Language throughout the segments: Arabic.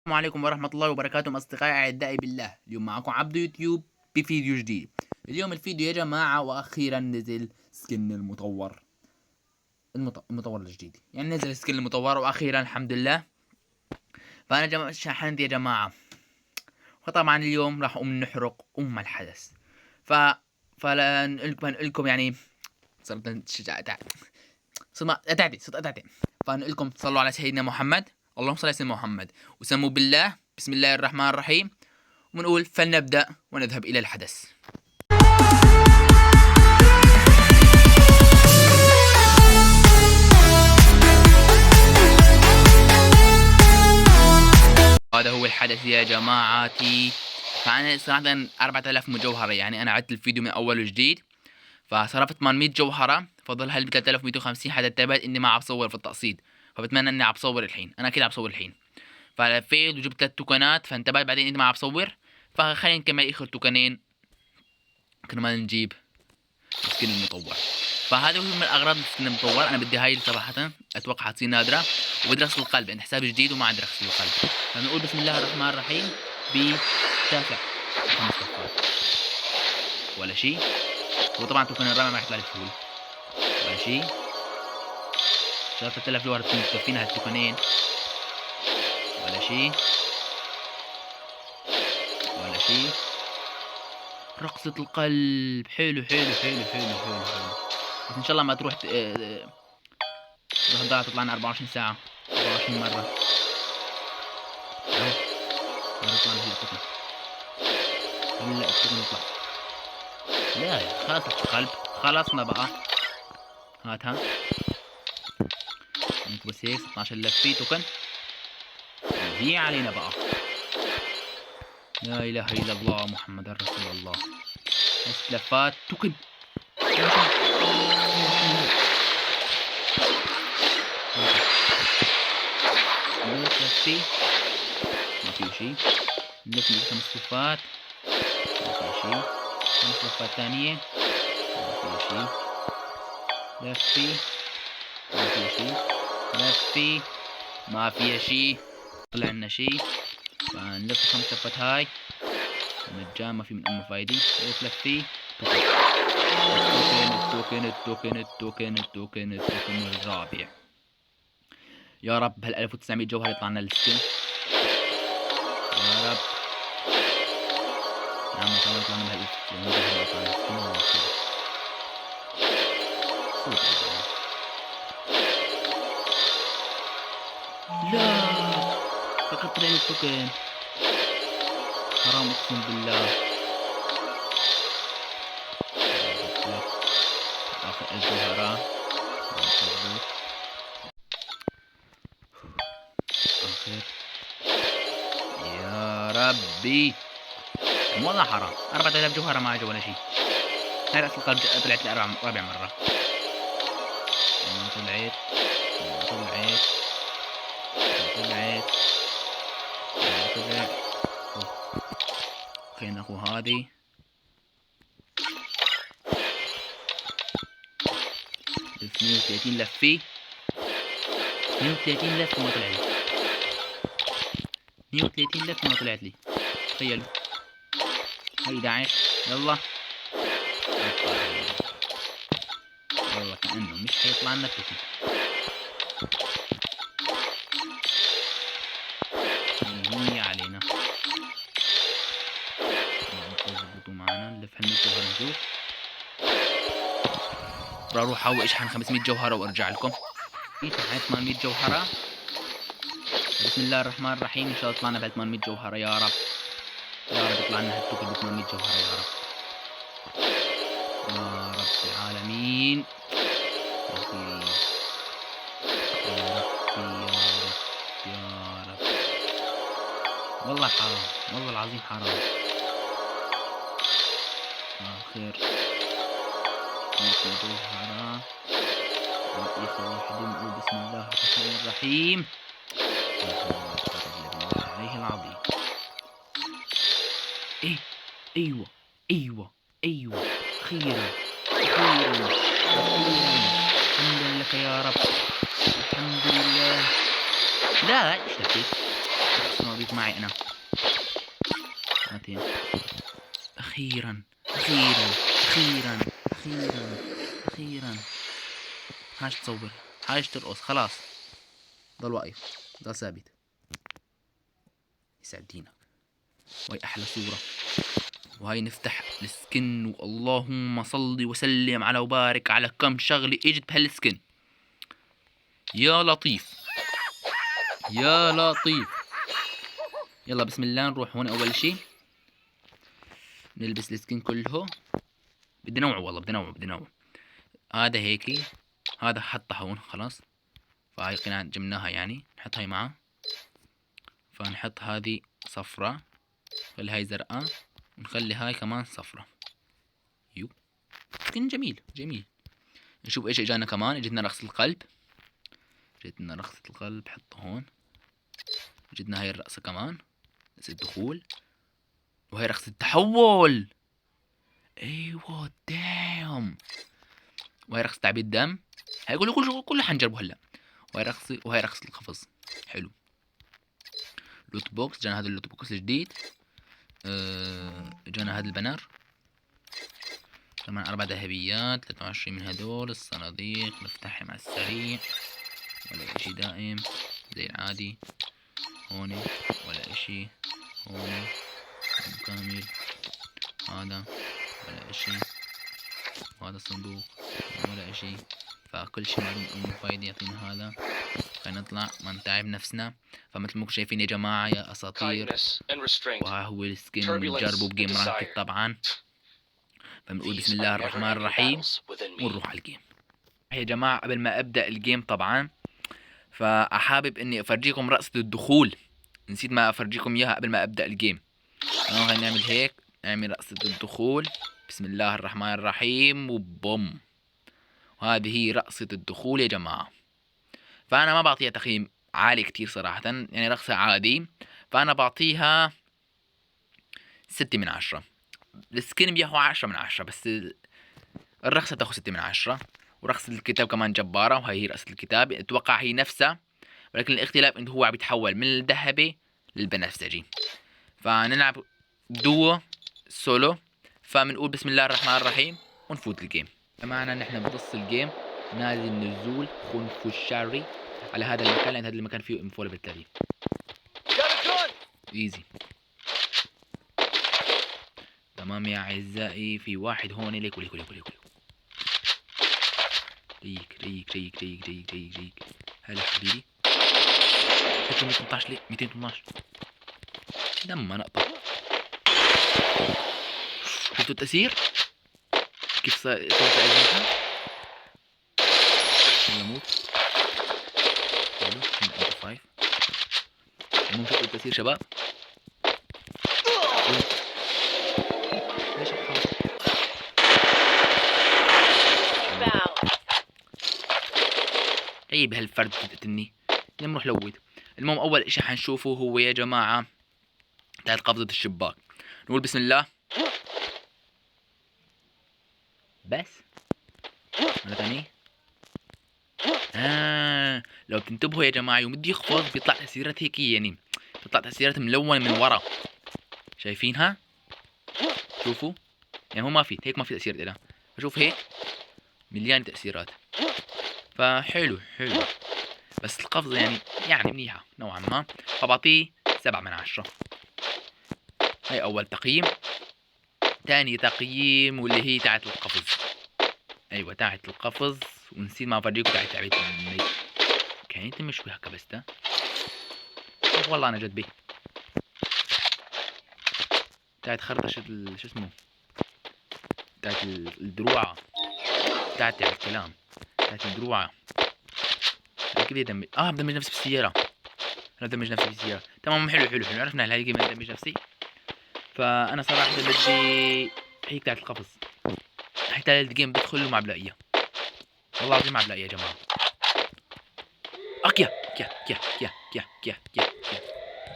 السلام عليكم ورحمة الله وبركاته أصدقائي أعزائي بالله. اليوم معكم عبدو يوتيوب بفيديو جديد. اليوم الفيديو يا جماعة وأخيرا نزل سكن المطور الجديد، يعني نزل سكن المطور وأخيرا الحمد لله. فأنا شحنت يا جماعة، وطبعا اليوم راح نحرق الحدث. ف فلنقول يعني صرت شجاع صرت فنقول لكم صلوا على سيدنا محمد، اللهم صل على سيدنا محمد، وسموا بالله، بسم الله الرحمن الرحيم، ونقول فلنبدأ ونذهب إلى الحدث. هذا هو الحدث يا جماعتي. فأنا صراحة 4000 مجوهرة، يعني أنا عدت الفيديو من أول وجديد، فصرفت 800 جوهرة، فضل هل ب 3250 حتى انتبهت إني ما عم بصور في التقسيط، فبتمنى إني عم بصور الحين. أنا كده عم بصور الحين، فلفيت وجبت 3 توكنات، فانتبهت بعدين إني ما عم بصور، فخلينا نكمل آخر توكنين كرمال نجيب سكن المطور. فهذا هو من اغراض السكن المطور. انا بدي هاي صراحه اتوقع حتصير نادره، وبدي رخص القلب، عند حساب جديد وما عندي رخص القلب. فنقول بسم الله الرحمن الرحيم بتاسع 5 صفات ولا شيء. وطبعا توكن الرابع ما يطلع لي بسهوله ولا شيء. شايف 3000 جوهر تكفينا هالتوكنين ولا شيء ولا شيء. رقصة القلب، حلو حلو حلو حلو حلو حلو. بس ان شاء الله ما تروح الضاعة تطلعنا 24 ساعة 24 مرة. اهو يطلع هلا التوكن، هلا التوكن يطلع. لا يا خلاص القلب، خلصنا بقى. هاتها بس هيك 16 لفة توكن هي علينا بقى. لا اله الا الله محمد رسول الله. 5 لفات توكن. لفي ما في شيء. نلف 5 لفات ما في شيء. 5 لفات ثانية ما في شيء. لفي ما في شيء. لفي ما في شيء. طلع لنا شيء، فنلف 5 لفات هاي مجان، ما في من أمه فايدة. لفي التوكن الرابع. يا رب هال 1900 جوهر يطلع لنا السكن يا رب. يا عم كمان يطلع لنا هال يطلع لنا السكن. لا فقط طلع لي التوكن، حرام اقسم بالله. اخر الجوهرة اخر يا ربي. والله حرام 4000 جوهرة ما اجوا ولا شيء. هاي رأس القلب طلعت لي رابع مرة. ما طلعت ما طلعت ما طلعت ما طلع. خلينا اخو هذه 130 لفة. 130 لفة ما طلع لي. 130 لفة ما طلعت لي، تخيلوا. هاي 11 يلا. والله كأنه مش حيطلع لنا التوكن. هي علينا تظبطوا معنا. نلف هال 100 جوهرة نشوف. بروح اشحن 500 جوهرة وارجع لكم. شحنت 800 جوهرة. بسم الله الرحمن الرحيم. ان شاء الله طلعنا ب 800 جوهرة يا رب. يا رب يطلع لنا هالتوكن ب 800 جوهرة يا رب يا رب العالمين. يا رب يا رب يا رب. والله حرام، والله العظيم حرام. آخر 5 جوهرة وآخر واحدة نقول بسم الله الرحمن الرحيم. بالله عليه العظيم. ايه ايوه ايوه ايوه اخيرا اخيرا اخيرا. الحمد لله يا رب، الحمد لله. لا ايش لفيت؟ صديق معي أنا. سنتين. أخيرا أخيرا أخيرا أخيرا أخيرا. هاش تصور، هاش ترقص، خلاص ضل واقف، ضل ثابت. يسعد دينك. وهي أحلى صورة. وهي نفتح السكن، واللهم صل وسلم على وبارك على كم شغلة اجت بهالسكن. يا لطيف يا لطيف. يلا بسم الله نروح هون. اول شي نلبس السكن كله. بدي نوع، والله بدي نوع. هذا هيك، هذا حطها هون خلاص. فهاي قناع جبناها يعني، نحط هاي معه. فنحط هذه صفرة، نخلي هاي زرقاء، ونخلي هاي كمان صفرة. يو سكن جميل. نشوف ايش اجانا كمان. اجتنا رقصة القلب. حطه هون. جدنا هاي الرقصة كمان، رقصة الدخول. وهي رقصة التحول. ايوه دام. وهي رقصة تعبير الدم. هاي كله حنجربه هلا. وهي رقصة القفز. حلو. لوت بوكس، جانا هذا اللوت بوكس الجديد. جانا هذا البنر كمان 4 ذهبيات، 23 من هدول. الصناديق نفتحهم على السريع، ولا اشي دائم زي العادي. هون ولا اشي، هون كامل. هذا ولا اشي، وهذا الصندوق ولا اشي. فكل شي معلوم انه فايدة يعطينا هذا. خلينا نطلع ما نتعب نفسنا. فمثل ما شايفين يا جماعة يا اساطير، وها هو السكن بنجربه بجيم رانكد طبعا. فبنقول بسم الله الرحمن الرحيم ونروح على الجيم. يا جماعة قبل ما ابدأ الجيم طبعا، فأحابب اني افرجيكم رقصة الدخول. نسيت ما افرجيكم اياها قبل ما ابدأ الجيم. خلينا نعمل هيك، نعمل رقصة الدخول. بسم الله الرحمن الرحيم وبوم. وهذه هي رقصة الدخول يا جماعة. فأنا ما بعطيها تقييم عالي كتير صراحة، يعني رقصة عادي. فأنا بعطيها 6/10. السكين بياخو 10/10، بس الرقصة تاخو 6/10. ورقصة الكتاب كمان جبارة، وهي رقصة الكتاب اتوقع هي نفسها، ولكن الاختلاف انه هو عم يتحول من الذهبي للبنفسجي. فنلعب دوو سولو. فبنقول بسم الله الرحمن الرحيم ونفوت الجيم. معنا نحن بنص الجيم نازل نزول خنفشاري على هذا المكان، لان هذا المكان فيه انفول بالتالي. ايزي. تمام يا اعزائي. في واحد هون. ليك ريك. هلا حبيبي. 218 ليه 218 لما نقطع. شفتوا التأثير كيف صار أجنحة. يلا موت. حلو. 5. المهم شفتوا التأثير شباب. ليش عيب هالفرد بتقتلني. نروح لويت. المهم اول اشي حنشوفه هو يا جماعة تحت قبضة الشباك. نقول بسم الله. بس مرة ثانية. لو تنتبهوا يا جماعة يوم بده يخفض بيطلع تأثيرات هيك، يعني بيطلع تأثيرات ملونة من ورا. شايفينها؟ شوفوا يعني هو ما في هيك، ما في تأثير لها. بشوف هيك مليان تأثيرات. فحلو بس القفزة يعني منيحة نوعا ما. فبعطيه 7/10. هاي أول تقييم. تاني تقييم واللي هي تاعت القفز. أيوة تاعت القفز. ونسيت ما أفرجيكم تاعت لعبة المي. كانت مش بها كبستها. والله أنا جد بي تاعت خرطشة شو اسمه، تاعت الدروعة، تاعت الكلام، تاعت الدروعة. كذا دمج. بدمج نفسي بالسيارة. أنا بدمج نفسي بالسيارة. تمام. حلو. عرفنا هاي الجيم بدمج نفسي. فأنا صراحة بدي هيك تاعت القفز. هاي تاعت الجيم بدخل مع بلاقيها. والله العظيم مع بلاقيها يا جماعة. كيا.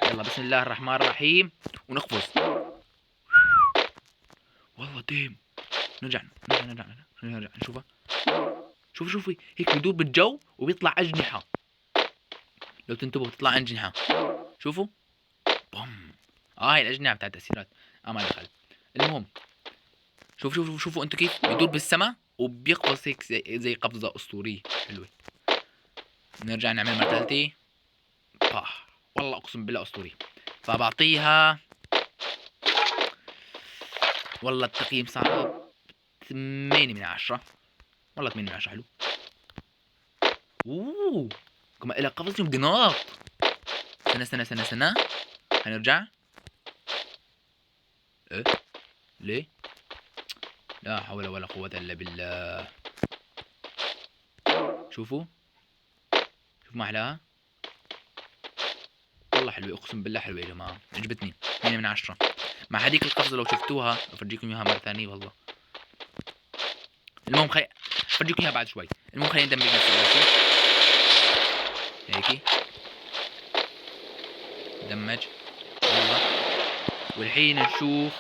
يلا بسم الله الرحمن الرحيم ونقفز. والله ديم. نرجع نشوفها. شوفي هيك بدور بالجو وبيطلع أجنحة. لو تنتبهوا بتطلع أجنحة. شوفوا بوم. هاي الاجنحه بتاعت التاثيرات. ما دخل. المهم شوفوا انتوا كيف بيدور بالسما وبيقفز هيك زي قفزه اسطوريه حلوه. نرجع نعمل مرتلتي. باح. والله اقسم بالله اسطوري. فبعطيها والله التقييم صعب. 8/10. والله 8/10 حلو. اوه كمان الى قفز بدي نط. استنى هنرجع. ايه ليه؟ لا حول ولا قوة الا بالله. شوفوا ما احلاها. والله حلوة اقسم بالله حلوة يا جماعة عجبتني. 8/10 مع هذيك القفزة لو شفتوها افرجيكم اياها مرة ثانية والله. المهم افرجيكم اياها بعد شوي. المهم خلينا ندمج نفسه اول شيء. هيك دمج والله. والحين نشوف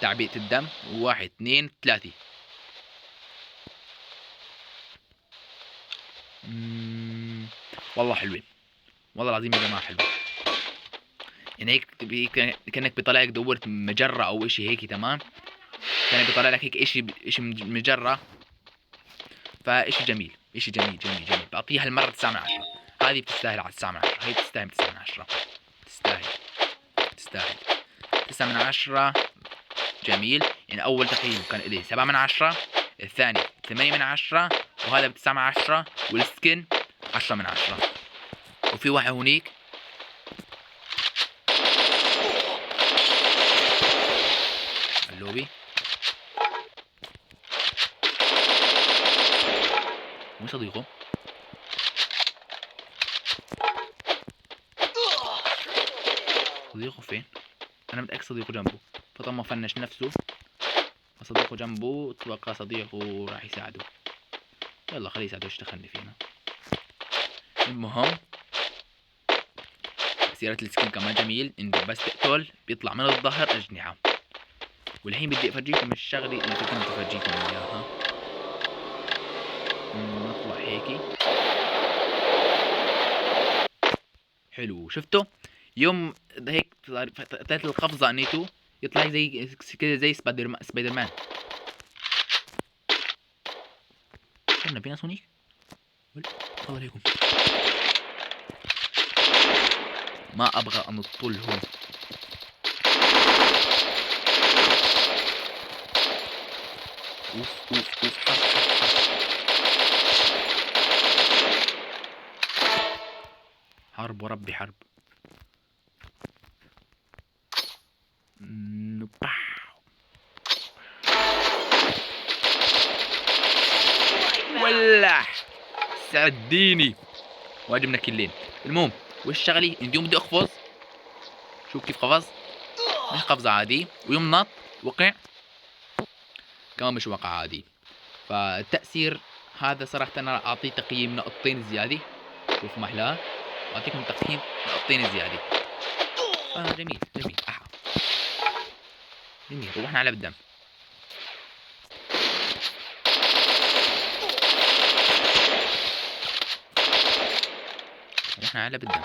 تعبئة الدم. 1 2 3. والله حلوين والله العظيم يا جماعة حلوة. يعني هيك كأنك بيطلع لك دورة مجرة أو إشي هيك تمام. كأنك بيطلع لك هيك إشي مجرة. فإشي جميل إشي جميل. بعطيها المرة 9/10. هذه بتستاهل على 9/10. هي بتستاهل 9/10. تستاهل 9/10. جميل. يعني أول تقييم كان إلي 7/10. الثاني 8/10. وهذا ب9/10. والسكن 10/10. وفي واحد هونيك اللوبي. وين صديقه؟ صديقه فين؟ أنا متأكد صديقه جنبه. فطالما فنش نفسه فصديقه جنبه اتوقع صديقه راح يساعده. يلا خليه يساعده يشتغلني فينا. المهم سيارة السكين كمان جميل انه بس تقتل بيطلع من الظهر أجنحة. والحين بدي افرجيكم الشغلة اللي كنت افرجيكم اياها. نطلع هيك حلو. شفتوا يوم هيك طلعت القفزة انيتو يطلع زي كذا زي سبايدر مان. استنى في ناس هونيك. تفضل عليكم. ما ابغى انط لهم. اوف حرب وربي حرب. ولح سعديني واجبنا كلين. المهم وش شغلي اليوم بدي اقفز. شوف كيف قفز. مش قفزة عادي. ويوم نط وقع كمان مش وقع عادي. فالتأثير هذا صراحة أنا أعطيه تقييم نقطتين زيادة. شوف ما أحلاه. أعطيكم تقييم نقطتين زيادة. جميل جميل. روحنا على بالدم. روحنا على بالدم.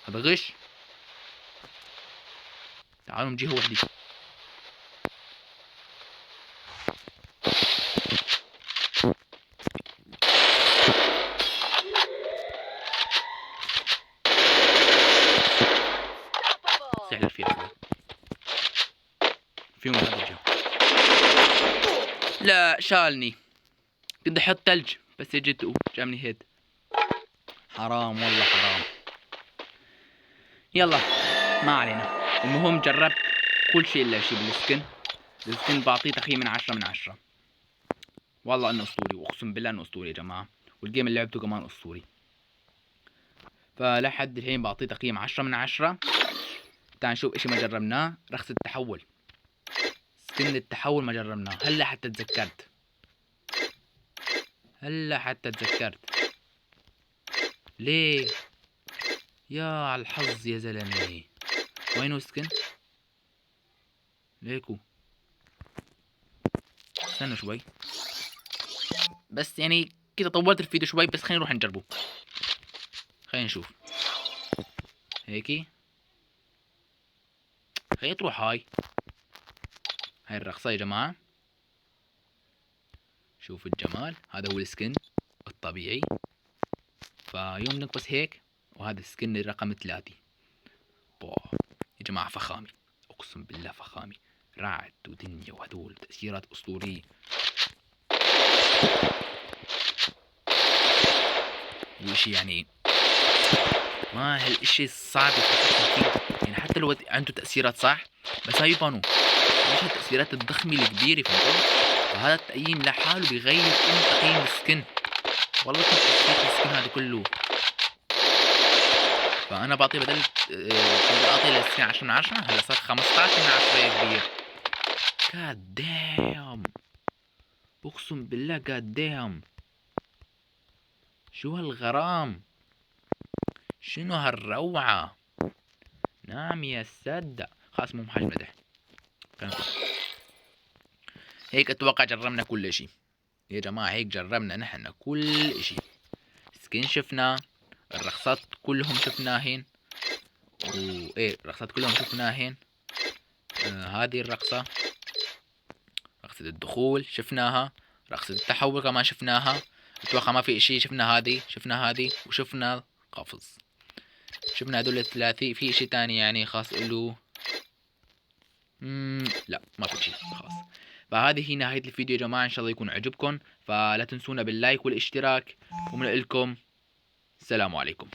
هذا غش. تعالوا من جهة وحدي. سحر فيهم هذا الجو. لا شالني. بدي احط ثلج بس جيت جامني هيد. حرام والله حرام. يلا ما علينا. المهم جربت كل شيء الا شيء بالسكن. السكن بعطيه تقييم من 10/10. والله انه اسطوري واقسم بالله انه اسطوري يا جماعه. والجيم اللي لعبته كمان اسطوري. فلحد الحين بعطيه تقييم 10/10. تعال نشوف اشي ما جربناه. رخص التحول. سكن التحول ما جربناه. هلا حتى تذكرت. ليه يا على الحظ يا زلمه. وينو سكن؟ ليكو. استنى شوي بس، يعني كده طولت الفيديو شوي، بس خلينا نروح نجربه. خلينا نشوف هيكي. خلينا تروح هاي الرقصة يا جماعة. شوف الجمال، هذا هو السكن الطبيعي. فيوم نقص هيك، وهذا السكن الرقم 3. بوه يا جماعة فخامي، اقسم بالله فخامي. رعد ودنيا وهذول تأثيرات اسطورية. وشي يعني ما هالاشي صعب التحكم فيه، يعني حتى لو عنده تأثيرات صح، بس هاي بانو مش التأثيرات الضخمة الكبيرة، فهمتوا؟ فهذا التقييم لحاله بيغير قيمة تقييم السكن. والله كنت حسيت السكن هذا كله. فأنا بعطيه بدل كنت أعطي للسكن 10 من 10، هلا صار 15 من 10 يا كبير. جاد دام، اقسم بالله جاد دام. شو هالغرام، شنو هالروعة. نعم يا سادة. خلاص مو محل مدح. هيك اتوقع جربنا كل اشي يا جماعة. هيك جربنا نحن كل اشي. سكين شفنا، الرقصات كلهم شفناهن، وايه الرقصات كلهم شفناهن. هذه الرقصة، رقصة الدخول شفناها، رقصة التحول كمان شفناها. اتوقع ما في اشي. شفنا هذه وشفنا قفز. شفنا هدول الثلاثي. في اشي تاني يعني خاص له؟ لا ما في شيء خاص. فهذه هي نهاية الفيديو يا جماعة، ان شاء الله يكون عجبكم. فلا تنسونا باللايك والاشتراك، ومن لكم السلام عليكم.